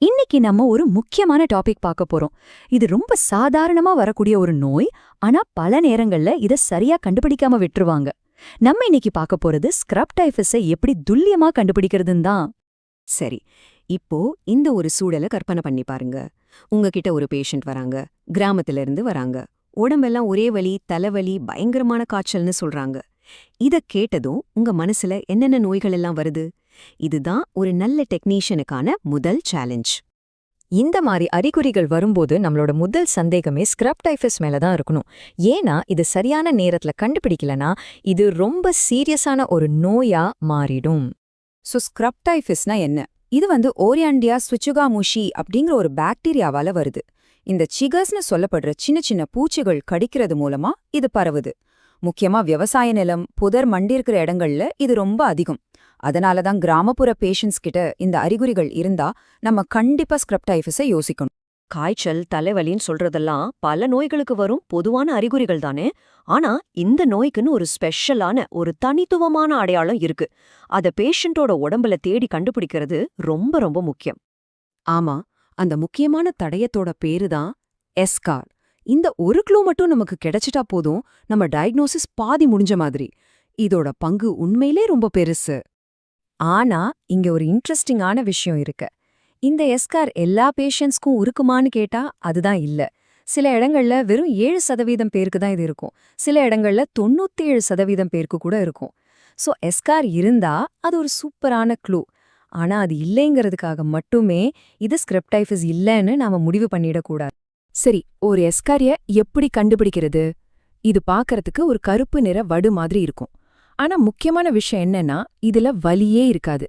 இன்னைக்கு நம்ம ஒரு முக்கியமான டாபிக் பார்க்க போறோம். இது ரொம்ப சாதாரணமா வரக்கூடிய ஒரு நோய். ஆனா பல நேரங்கள்ல இத சரியா கண்டுபிடிக்காம விட்டுருவாங்க. நம்ம இன்னைக்கு பார்க்க போறது ஸ்க்ரப் டைஃபஸை எப்படி துல்லியமா கண்டுபிடிக்கிறதுன்னு தான். சரி, இப்போ இந்த ஒரு சூழலை கற்பனை பண்ணி பாருங்க. உங்ககிட்ட ஒரு பேஷண்ட் வராங்க, கிராமத்துல இருந்து வராங்க. உடம்பெல்லாம் ஒரே வலி, தலைவலி, பயங்கரமான காய்ச்சல்னு சொல்றாங்க. இத கேட்டதும் உங்க மனசுல என்னென்ன நோய்கள் எல்லாம் வருது? இதுதான் ஒரு நல்ல டெக்னீஷியனுக்கான முதல் சேலஞ்ச். இந்த மாதிரி அறிகுறிகள் வரும்போது நம்மளோட முதல் சந்தேகமே ஸ்க்ரப் டைஃபஸ் மேல தான் இருக்கணும். ஏன்னா இது சரியான நேரத்துல கண்டுபிடிக்கலனா இது ரொம்ப சீரியஸான ஒரு நோயா மாறிடும். ஸ்க்ரப் டைஃபஸ்னா என்ன? இது ஓரியாண்டியா ஸ்விச்சுகாமுஷி அப்படிங்கிற ஒரு பாக்டீரியாவால வருது. இந்த சிகர்ஸ்னு சொல்லப்படுற சின்ன சின்ன பூச்சிகள் கடிக்கிறது மூலமா இது பரவுது. முக்கியமா விவசாய நிலம், புதர் மண்டி இருக்கிற இடங்கள்ல இது ரொம்ப அதிகம். அதனால தான் கிராமப்புற பேஷண்ட்ஸ் கிட்ட இந்த அறிகுறிகள் இருந்தா நம்ம கண்டிப்பா ஸ்க்ரப் டைஃபஸை யோசிக்கணும். காய்ச்சல், தலைவலின்னு சொல்றதெல்லாம் பல நோய்களுக்கு வரும் பொதுவான அறிகுறிகள் தானே. ஆனா இந்த நோய்க்குன்னு ஒரு ஸ்பெஷலான ஒரு தனித்துவமான அடையாளம் இருக்கு. அத பேஷண்டோட உடம்புல தேடி கண்டுபிடிக்கிறது ரொம்ப ரொம்ப முக்கியம். ஆமா, அந்த முக்கியமான தடயத்தோட பேரு தான் எஸ்கார். இந்த ஒரு க்ளூ மட்டும் நமக்கு கிடைச்சிட்டா போதும், நம்ம டயக்னோசிஸ் பாதி முடிஞ்ச மாதிரி. இதோட பங்கு உண்மையிலே ரொம்ப பெருசு. ஆனா இங்க ஒரு இன்ட்ரெஸ்டிங்கான விஷயம் இருக்கு. இந்த எஸ்கார் எல்லா பேஷண்ட்ஸ்க்கும் இருக்குமான்னு கேட்டா அதுதான் இல்ல. சில இடங்கள்ல வெறும் 7% பேருக்கு தான் இது இருக்கும். சில இடங்கள்ல 97% பேருக்கு கூட இருக்கும். சோ எஸ்கார் இருந்தா அது ஒரு சூப்பரான க்ளூ. ஆனா அது இல்லைங்கிறதுக்காக மட்டுமே இது ஸ்க்ரப் டைஃபஸ் இல்லைன்னு நாம முடிவு பண்ணிடக்கூடாது. சரி, ஒரு எஸ்காரிய எப்படி கண்டுபிடிக்கிறது? இது பார்க்கறதுக்கு ஒரு கருப்பு நிற வடு மாதிரி இருக்கும். ஆனா முக்கியமான விஷயம் என்னன்னா இதுல வலியே இருக்காது.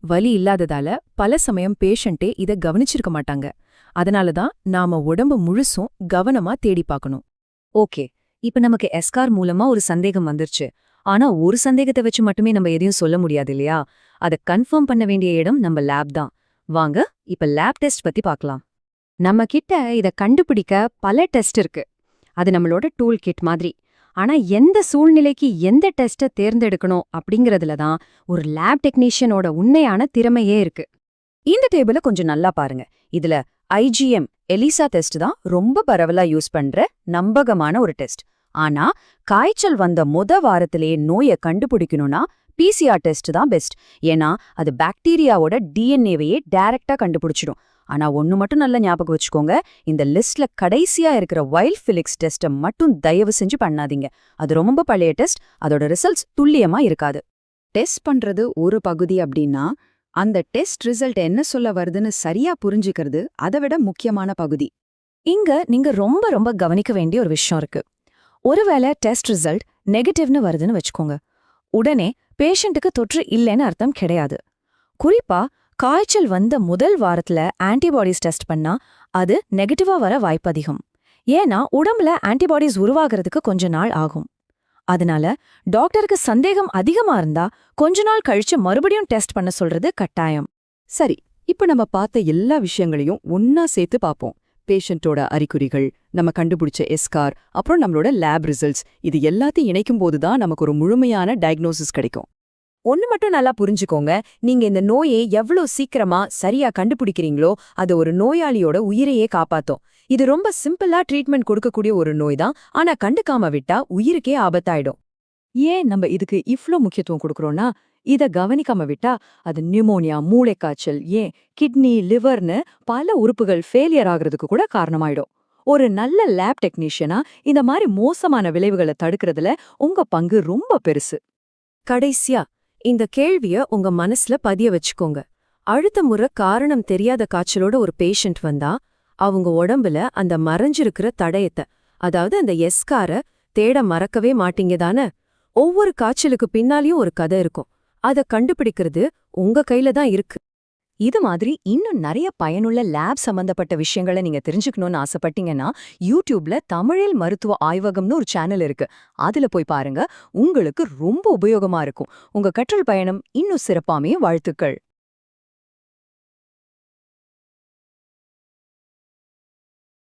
வலி இல்லாததால பல சமயம் பேஷண்ட்டே இத கவனிச்சிருக்க மாட்டாங்க. அதனால தான் நாம உடம்பு முழுசும் கவனமா தேடி பார்க்கணும். ஓகே, இப்ப நமக்கு எஸ்கார் மூலமா ஒரு சந்தேகம் வந்துருச்சு. ஆனா ஒரு சந்தேகத்தை வச்சு மட்டுமே நம்ம எதையும் சொல்ல முடியாது இல்லையா? அதை கன்ஃபார்ம் பண்ண வேண்டிய இடம் நம்ம லேப் தான். வாங்க இப்ப லேப் டெஸ்ட் பத்தி பார்க்கலாம். நம்ம கிட்ட இத கண்டுபிடிக்க பல டெஸ்ட் இருக்கு. அது நம்மளோட டூல் கிட் மாதிரி. ஆனா எந்த சூழ்நிலைக்கு எந்த டெஸ்ட்டை தேர்ந்தெடுக்கணும் அப்படிங்கறதுல தான் ஒரு லேப் டெக்னீஷியனோட உண்மையான திறமையே இருக்கு. இந்த டேபிள கொஞ்சம் நல்லா பாருங்க. இதுல IgM எலிசா டெஸ்ட் தான் ரொம்ப பரவலா யூஸ் பண்ற நம்பகமான ஒரு டெஸ்ட். ஆனா காய்ச்சல் வந்த வாரத்திலேயே நோயை கண்டுபிடிக்கணும்னா PCR டெஸ்ட் தான் பெஸ்ட். ஏன்னா அது பாக்டீரியாவோட DNAவையே டைரக்டா கண்டுபிடிச்சிடும். ஆனா ஒன்னு மட்டும் நல்லா ஞாபகம் வச்சுக்கோங்க, இந்த லிஸ்ட்ல கடைசியா இருக்கிற வைல்ட் ஃபிலிக்ஸ் டெஸ்ட்டை மட்டும் தயவு செஞ்சு பண்ணாதீங்க. அது ரொம்ப பழைய டெஸ்ட், அதோட ரிசல்ட்ஸ் துல்லியமா இருக்காது. டெஸ்ட் பண்றது ஒரு பகுதி அப்படின்னா, அந்த டெஸ்ட் ரிசல்ட் என்ன சொல்ல வருதுன்னு சரியா புரிஞ்சுக்கிறது அதை விட முக்கியமான பகுதி. இங்க நீங்க ரொம்ப ரொம்ப கவனிக்க வேண்டிய ஒரு விஷயம் இருக்கு. ஒருவேளை டெஸ்ட் ரிசல்ட் நெகட்டிவ்னு வருதுன்னு வச்சுக்கோங்க, உடனே பேஷண்ட்டுக்கு தொற்று இல்லைன்னு அர்த்தம் கிடையாது. குறிப்பா காய்ச்சல் வந்த முதல் வாரத்துல ஆன்டிபாடிஸ் டெஸ்ட் பண்ணா அது நெகட்டிவா வர வாய்ப்பு அதிகம். ஏன்னா உடம்புல ஆன்டிபாடிஸ் உருவாகிறதுக்கு கொஞ்ச நாள் ஆகும். அதனால டாக்டருக்கு சந்தேகம் அதிகமா இருந்தா கொஞ்ச நாள் கழிச்சு மறுபடியும் டெஸ்ட் பண்ண சொல்றது கட்டாயம். சரி, இப்ப நம்ம பார்த்த எல்லா விஷயங்களையும் ஒன்னா சேர்த்து பார்ப்போம். பேஷண்டோட அறிகுறிகள், நம்ம கண்டுபிடிச்ச எஸ்கார், அப்புறம் நம்மளோட லேப் ரிசல்ட்ஸ், இது எல்லாத்தையும் இணைக்கும் போதுதான் நமக்கு ஒரு முழுமையான டயக்னோசிஸ் கிடைக்கும். ஒன்னு மட்டும் நல்லா புரிஞ்சுக்கோங்க, நீங்க இந்த நோயை எவ்வளவு சீக்கிரமா சரியா கண்டுபிடிக்கிறீங்களோ அது ஒரு நோயாளியோட உயிரையே காப்பாத்தும். இது ரொம்ப சிம்பிளா ட்ரீட்மெண்ட் கொடுக்கக்கூடிய ஒரு நோய் தான். ஆனா கண்டுக்காம விட்டா உயிருக்கே ஆபத்தாயிடும். ஏன் நம்ம இதுக்கு இவ்ளோ முக்கியத்துவம் கொடுக்கறோம்னா, இத கவனிக்காம விட்டா அது நியூமோனியா, மூளைக்காய்ச்சல், ஏன் கிட்னி, லிவர்னு பல உறுப்புகள் ஃபெயிலியர் ஆகுறதுக்கு கூட காரணமாயிடும். ஒரு நல்ல லேப் டெக்னீஷியனா இந்த மாதிரி மோசமான விளைவுகளை தடுக்கிறதுல உங்க பங்கு ரொம்ப பெருசு. கடைசியா இந்த கேள்விய உங்க மனசுல பதிய வச்சுக்கோங்க. அடுத்த முறை காரணம் தெரியாத காய்ச்சலோட ஒரு பேஷண்ட் வந்தா அவங்க உடம்புல அந்த மறைஞ்சிருக்கிற தடயத்தை, அதாவது அந்த எஸ்கார தேட மறக்கவே மாட்டீங்க தானே? ஒவ்வொரு காய்ச்சலுக்கு பின்னாலேயும் ஒரு கதை இருக்கும். அதை கண்டுபிடிக்கிறது உங்க கையில தான் இருக்கு. இது மாதிரி இன்னும் நிறைய பயனுள்ள லேப் சம்பந்தப்பட்ட விஷயங்களை நீங்க தெரிஞ்சுக்கணும்னு ஆசைப்பட்டீங்கன்னா யூடியூப்ல தமிழில் மருத்துவ ஆய்வகம்னு ஒரு சேனல் இருக்கு. அதுல போய் பாருங்க, உங்களுக்கு ரொம்ப உபயோகமா இருக்கும். உங்க கற்றல் பயணம் இன்னும் சிறப்பாமே வாழ்த்துக்கள்.